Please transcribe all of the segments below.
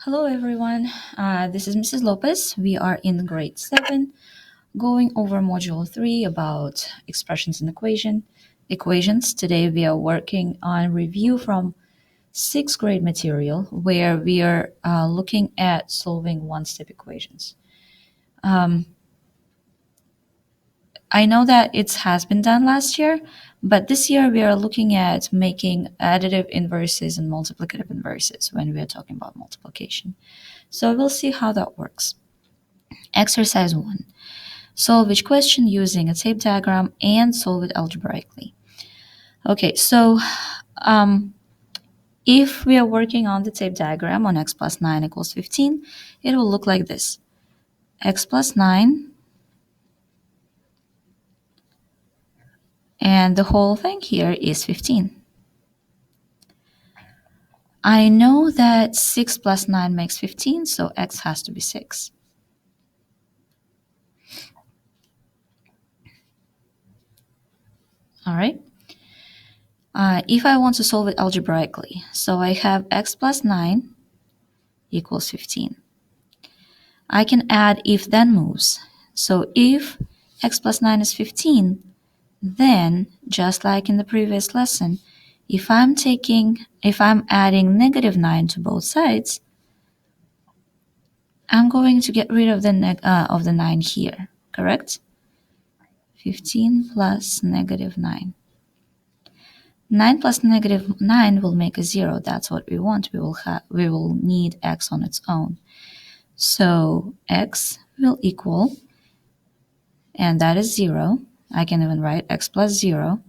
Hello everyone, this is Mrs. Lopez. We are in grade 7 going over module 3 about expressions in equations. Today we are working on review from 6th grade material where we are looking at solving one-step equations. I know that it has been done last year, but this year we are looking at making additive inverses and multiplicative inverses when we are talking about multiplication. So we'll see how that works. Exercise 1. Solve each question using a tape diagram and solve it algebraically. Okay, so if we are working on the tape diagram on x plus 9 equals 15, it will look like this. X plus 9 and the whole thing here is 15. I know that 6 plus 9 makes 15, so x has to be 6. All right. If I want to solve it algebraically, so I have x plus 9 equals 15. I can add if-then moves. So if x plus 9 is 15, then just like in the previous lesson, if I'm adding negative 9 to both sides, I'm going to get rid of the 9 here, correct? 15 plus negative 9. 9 plus negative 9 will make a 0. That's what we want. We will need x on its own. So x will equal, and that is 0. I can even write x plus 0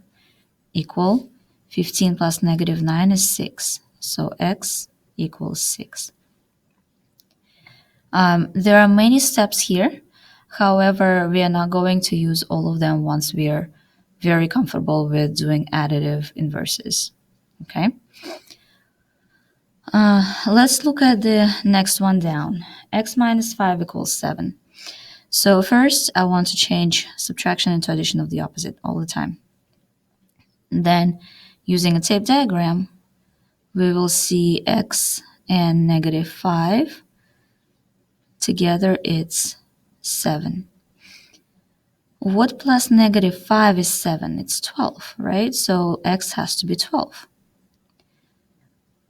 equal 15 plus negative 9 is 6. So x equals 6. There are many steps here. However, we are not going to use all of them once we are very comfortable with doing additive inverses. Okay. Let's look at the next one down. X minus 5 equals 7. So first, I want to change subtraction into addition of the opposite all the time. And then, using a tape diagram, we will see x and negative 5. Together, it's 7. What plus negative 5 is 7? It's 12, right? So x has to be 12.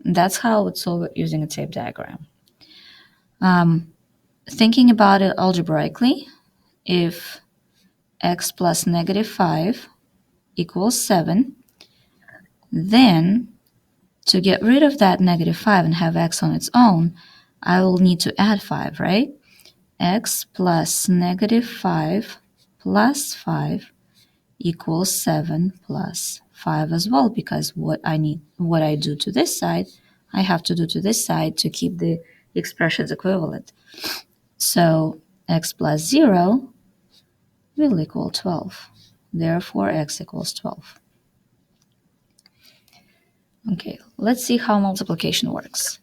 That's how it's solved using a tape diagram. Thinking about it algebraically, if x plus negative 5 equals 7, then to get rid of that negative 5 and have x on its own, I will need to add 5, right? X plus negative 5 plus 5 equals 7 plus 5 as well, because what I do to this side, I have to do to this side to keep the expressions equivalent. So x plus 0 will equal 12. Therefore, x equals 12. Okay, let's see how multiplication works.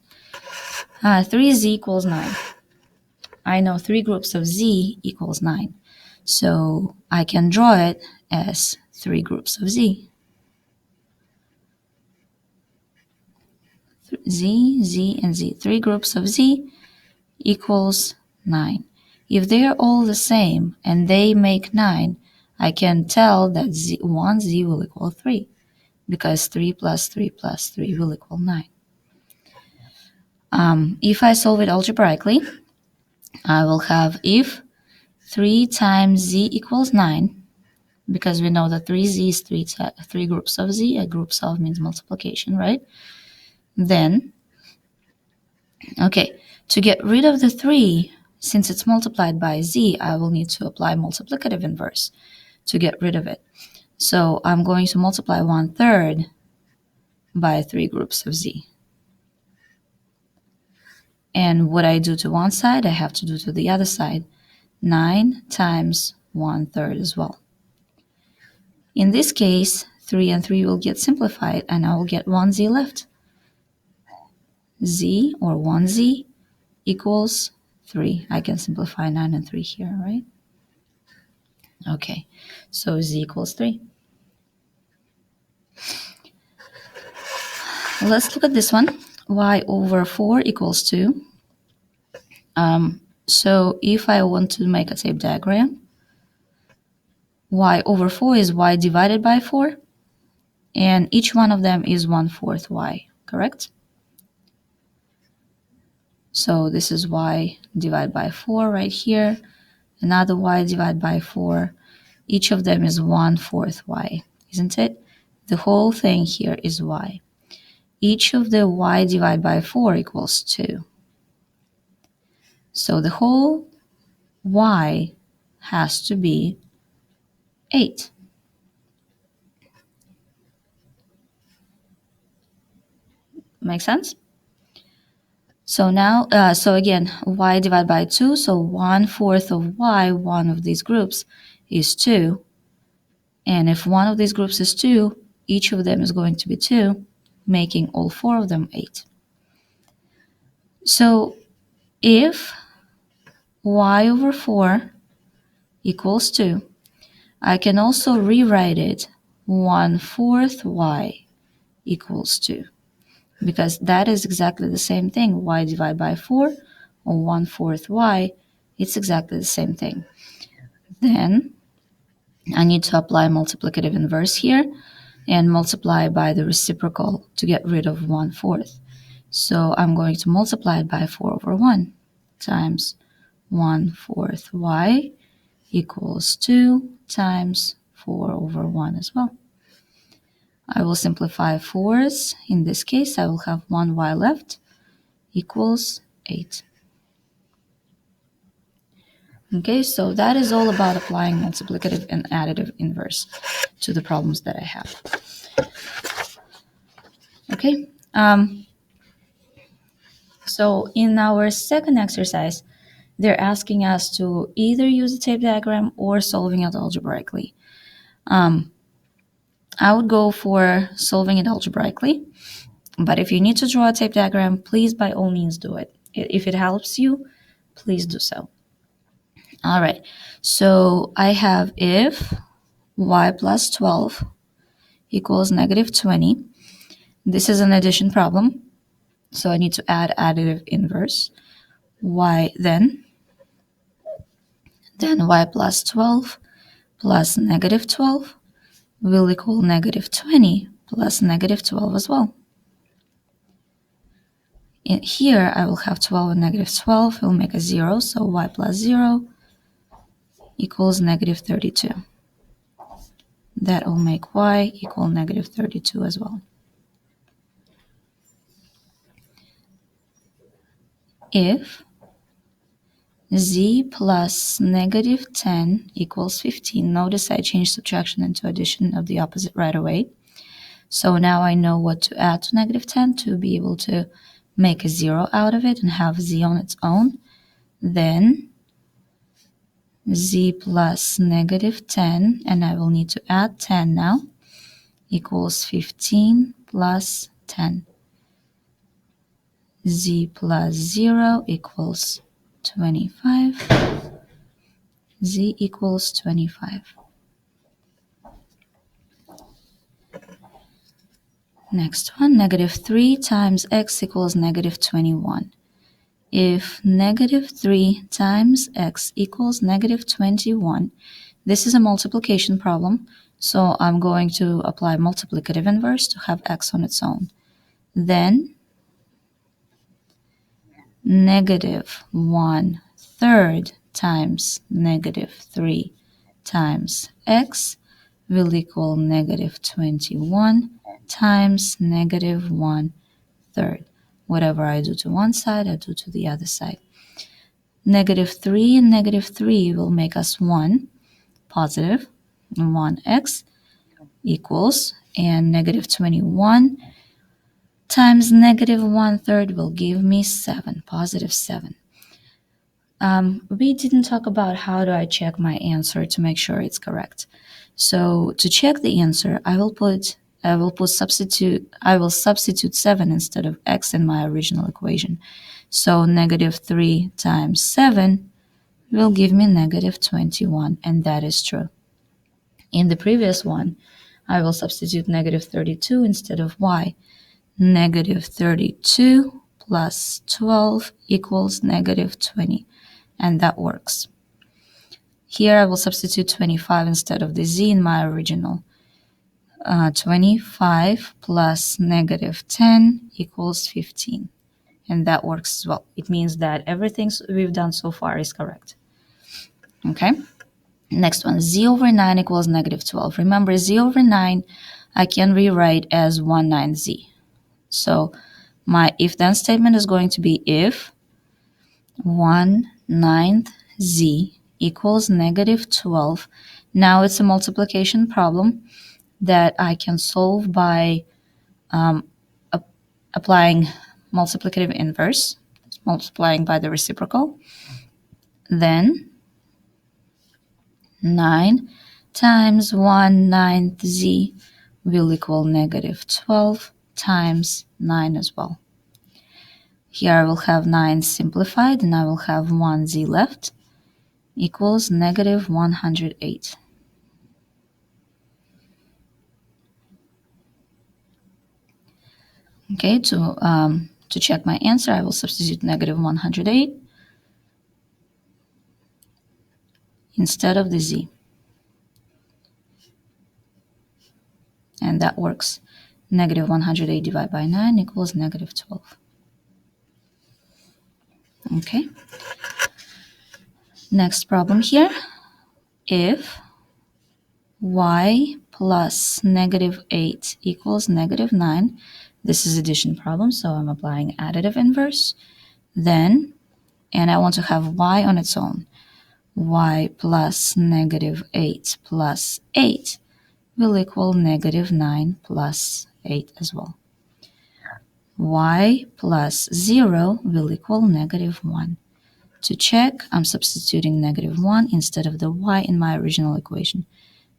3z equals 9. I know 3 groups of z equals 9. So I can draw it as 3 groups of z. Z, and z. 3 groups of z equals 9. If they are all the same and they make 9, I can tell that 1z will equal 3, because 3 plus 3 plus 3 will equal 9. If I solve it algebraically, I will have if 3 times z equals 9, because we know that 3z is 3 groups of z. A groups of means multiplication, right? Then, okay, to get rid of the 3, since it's multiplied by z, I will need to apply multiplicative inverse to get rid of it. So I'm going to multiply 1/3 by 3 groups of z. And what I do to one side, I have to do to the other side. 9 times 1/3 as well. In this case, 3 and 3 will get simplified, and I will get 1z left. Z, or 1z, equals 3. I can simplify 9 and 3 here, right? Okay, so z equals 3. Let's look at this one. Y over 4 equals 2. So if I want to make a tape diagram, y over 4 is y divided by 4, and each one of them is 1/4 y, correct? So this is y divided by 4 right here, another y divided by 4. Each of them is 1/4 y, isn't it? The whole thing here is y. Each of the y divided by 4 equals 2. So the whole y has to be 8. Make sense? So now, so again, y divided by 2, so 1/4 of y, one of these groups, is 2. And if one of these groups is 2, each of them is going to be 2, making all 4 of them 8. So if y over 4 equals 2, I can also rewrite it 1/4 y equals 2, because that is exactly the same thing. Y divided by 4 or 1/4 y, it's exactly the same thing. Then I need to apply multiplicative inverse here and multiply by the reciprocal to get rid of 1/4. So I'm going to multiply it by 4 over 1 times 1/4 y equals 2 times 4 over 1 as well. I will simplify 4's. In this case, I will have 1y left equals 8. Okay, so that is all about applying multiplicative and additive inverse to the problems that I have. Okay, so in our second exercise, they're asking us to either use a tape diagram or solving it algebraically. I would go for solving it algebraically, but if you need to draw a tape diagram, please by all means do it. If it helps you, please do so. All right, so I have if y plus 12 equals negative 20. This is an addition problem, so I need to add additive inverse. Y then y plus 12 plus negative 12 will equal negative 20 plus negative 12 as well. In here, I will have 12 and negative 12 will make a 0, so y plus 0 equals negative 32. That will make y equal negative 32 as well. If z plus negative 10 equals 15, notice I changed subtraction into addition of the opposite right away. So now I know what to add to negative 10 to be able to make a 0 out of it and have z on its own. Then z plus negative 10, and I will need to add 10 now, equals 15 plus 10. Z plus 0 equals 25. Z equals 25. Next one, negative 3 times x equals negative 21. If negative 3 times x equals negative 21, this is a multiplication problem, so I'm going to apply multiplicative inverse to have x on its own. Then negative 1/3 times negative 3 times x will equal negative 21 times negative 1/3. Whatever I do to one side, I do to the other side. Negative 3 and negative 3 will make us 1, positive 1x equals, and negative 21 times negative 1/3 will give me 7, positive 7. We didn't talk about how do I check my answer to make sure it's correct. So to check the answer, I will substitute 7 instead of x in my original equation. So negative 3 times 7 will give me negative 21, and that is true. In the previous one, I will substitute negative 32 instead of y. Negative 32 plus 12 equals negative 20, and that works. Here I will substitute 25 instead of the z in my original. 25 plus negative 10 equals 15, and that works as well. It means that everything we've done so far is correct. Okay, next one, z over 9 equals negative 12. Remember, z over 9 I can rewrite as 19z. So my if-then statement is going to be if 1/9 z equals negative 12. Now it's a multiplication problem that I can solve by applying multiplicative inverse, multiplying by the reciprocal. Then 9 times 1/9 z will equal negative 12 times 9 as well. Here I will have 9 simplified, and I will have 1z left, equals negative 108. Okay, to check my answer, I will substitute negative 108 instead of the z. And that works. Negative 108 divided by 9 equals negative 12. Okay. Next problem here. If y plus negative 8 equals negative 9, this is addition problem, so I'm applying additive inverse. Then, and I want to have y on its own. Y plus negative 8 plus 8 will equal negative 9 plus 8 as well. Y plus 0 will equal negative 1. To check, I'm substituting negative 1 instead of the y in my original equation.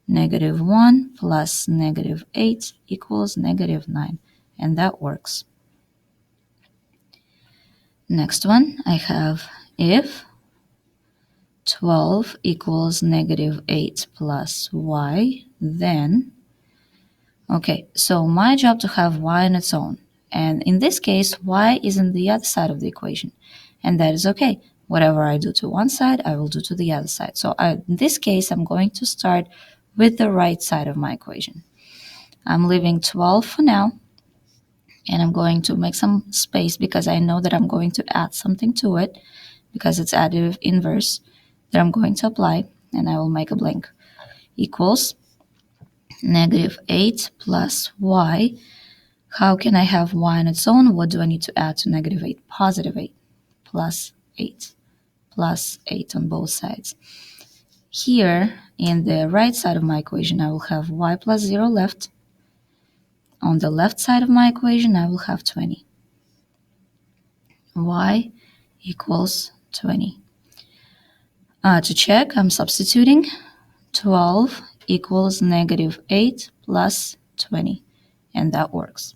Negative 1 plus negative 8 equals negative 9, and that works. Next one, I have if 12 equals negative 8 plus y, then, okay, so my job to have y on its own. And in this case, y is on the other side of the equation, and that is okay. Whatever I do to one side, I will do to the other side. So in this case, I'm going to start with the right side of my equation. I'm leaving 12 for now, and I'm going to make some space because I know that I'm going to add something to it because it's additive inverse that I'm going to apply, and I will make a blank, equals negative 8 plus y. How can I have y on its own? What do I need to add to negative 8? Positive 8 plus 8 plus 8 on both sides. Here, in the right side of my equation, I will have y plus 0 left. On the left side of my equation, I will have 20. Y equals 20. To check, I'm substituting 12 equals negative 8 plus 20, and that works.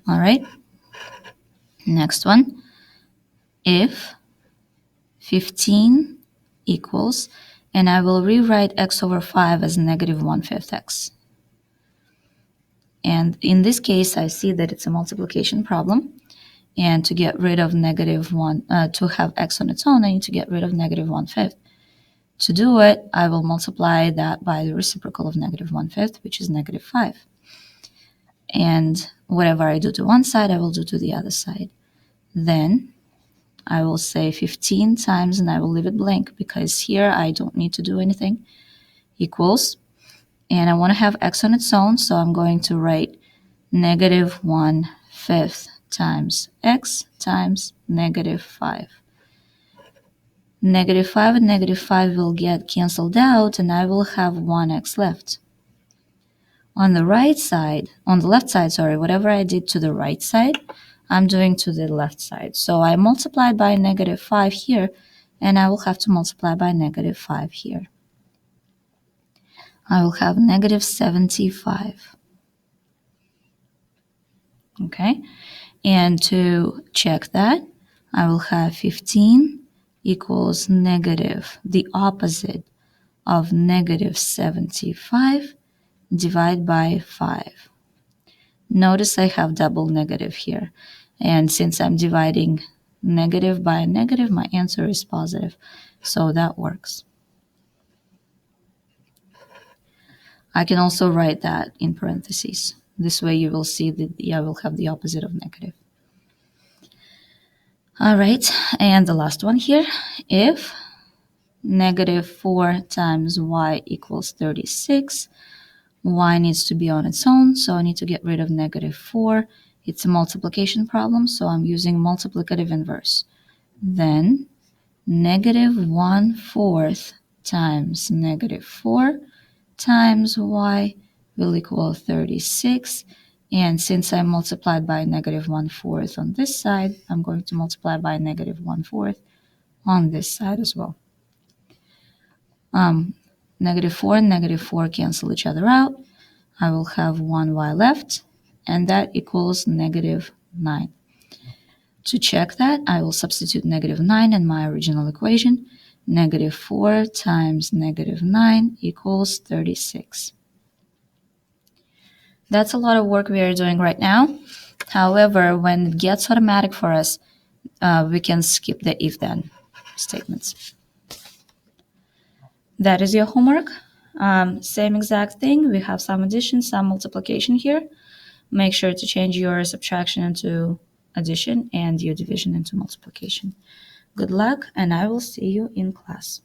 All right, next one. If 15 equals, and I will rewrite x over 5 as negative 1/5 x. And in this case, I see that it's a multiplication problem. And to get rid of negative 1, to have x on its own, I need to get rid of negative 1/5. To do it, I will multiply that by the reciprocal of negative 1/5, which is negative 5. And whatever I do to one side, I will do to the other side. Then I will say 15 times, and I will leave it blank because here I don't need to do anything, equals, and I want to have x on its own, so I'm going to write negative 1/5 times x times negative 5. Negative 5 and negative 5 will get canceled out, and I will have 1x left. On the right side, on the left side, sorry, whatever I did to the right side, I'm doing to the left side. So I multiplied by negative 5 here, and I will have to multiply by negative 5 here. I will have negative 75. Okay, and to check that, I will have 15 equals negative, the opposite of negative 75, divided by 5. Notice I have double negative here. And since I'm dividing negative by a negative, my answer is positive. So that works. I can also write that in parentheses. This way you will see that I will have the opposite of negative. All right, and the last one here. If negative 4 times y equals 36, y needs to be on its own, so I need to get rid of negative 4. It's a multiplication problem, so I'm using multiplicative inverse. Then negative 1/4 times negative 4 times y will equal 36. And since I multiplied by negative 1/4 on this side, I'm going to multiply by negative 1/4 on this side as well. Negative 4 and negative 4 cancel each other out. I will have 1y left, and that equals negative 9. To check that, I will substitute negative 9 in my original equation. Negative 4 times negative 9 equals 36. That's a lot of work we are doing right now. However, when it gets automatic for us, we can skip the if-then statements. That is your homework. Same exact thing. We have some addition, some multiplication here. Make sure to change your subtraction into addition and your division into multiplication. Good luck, and I will see you in class.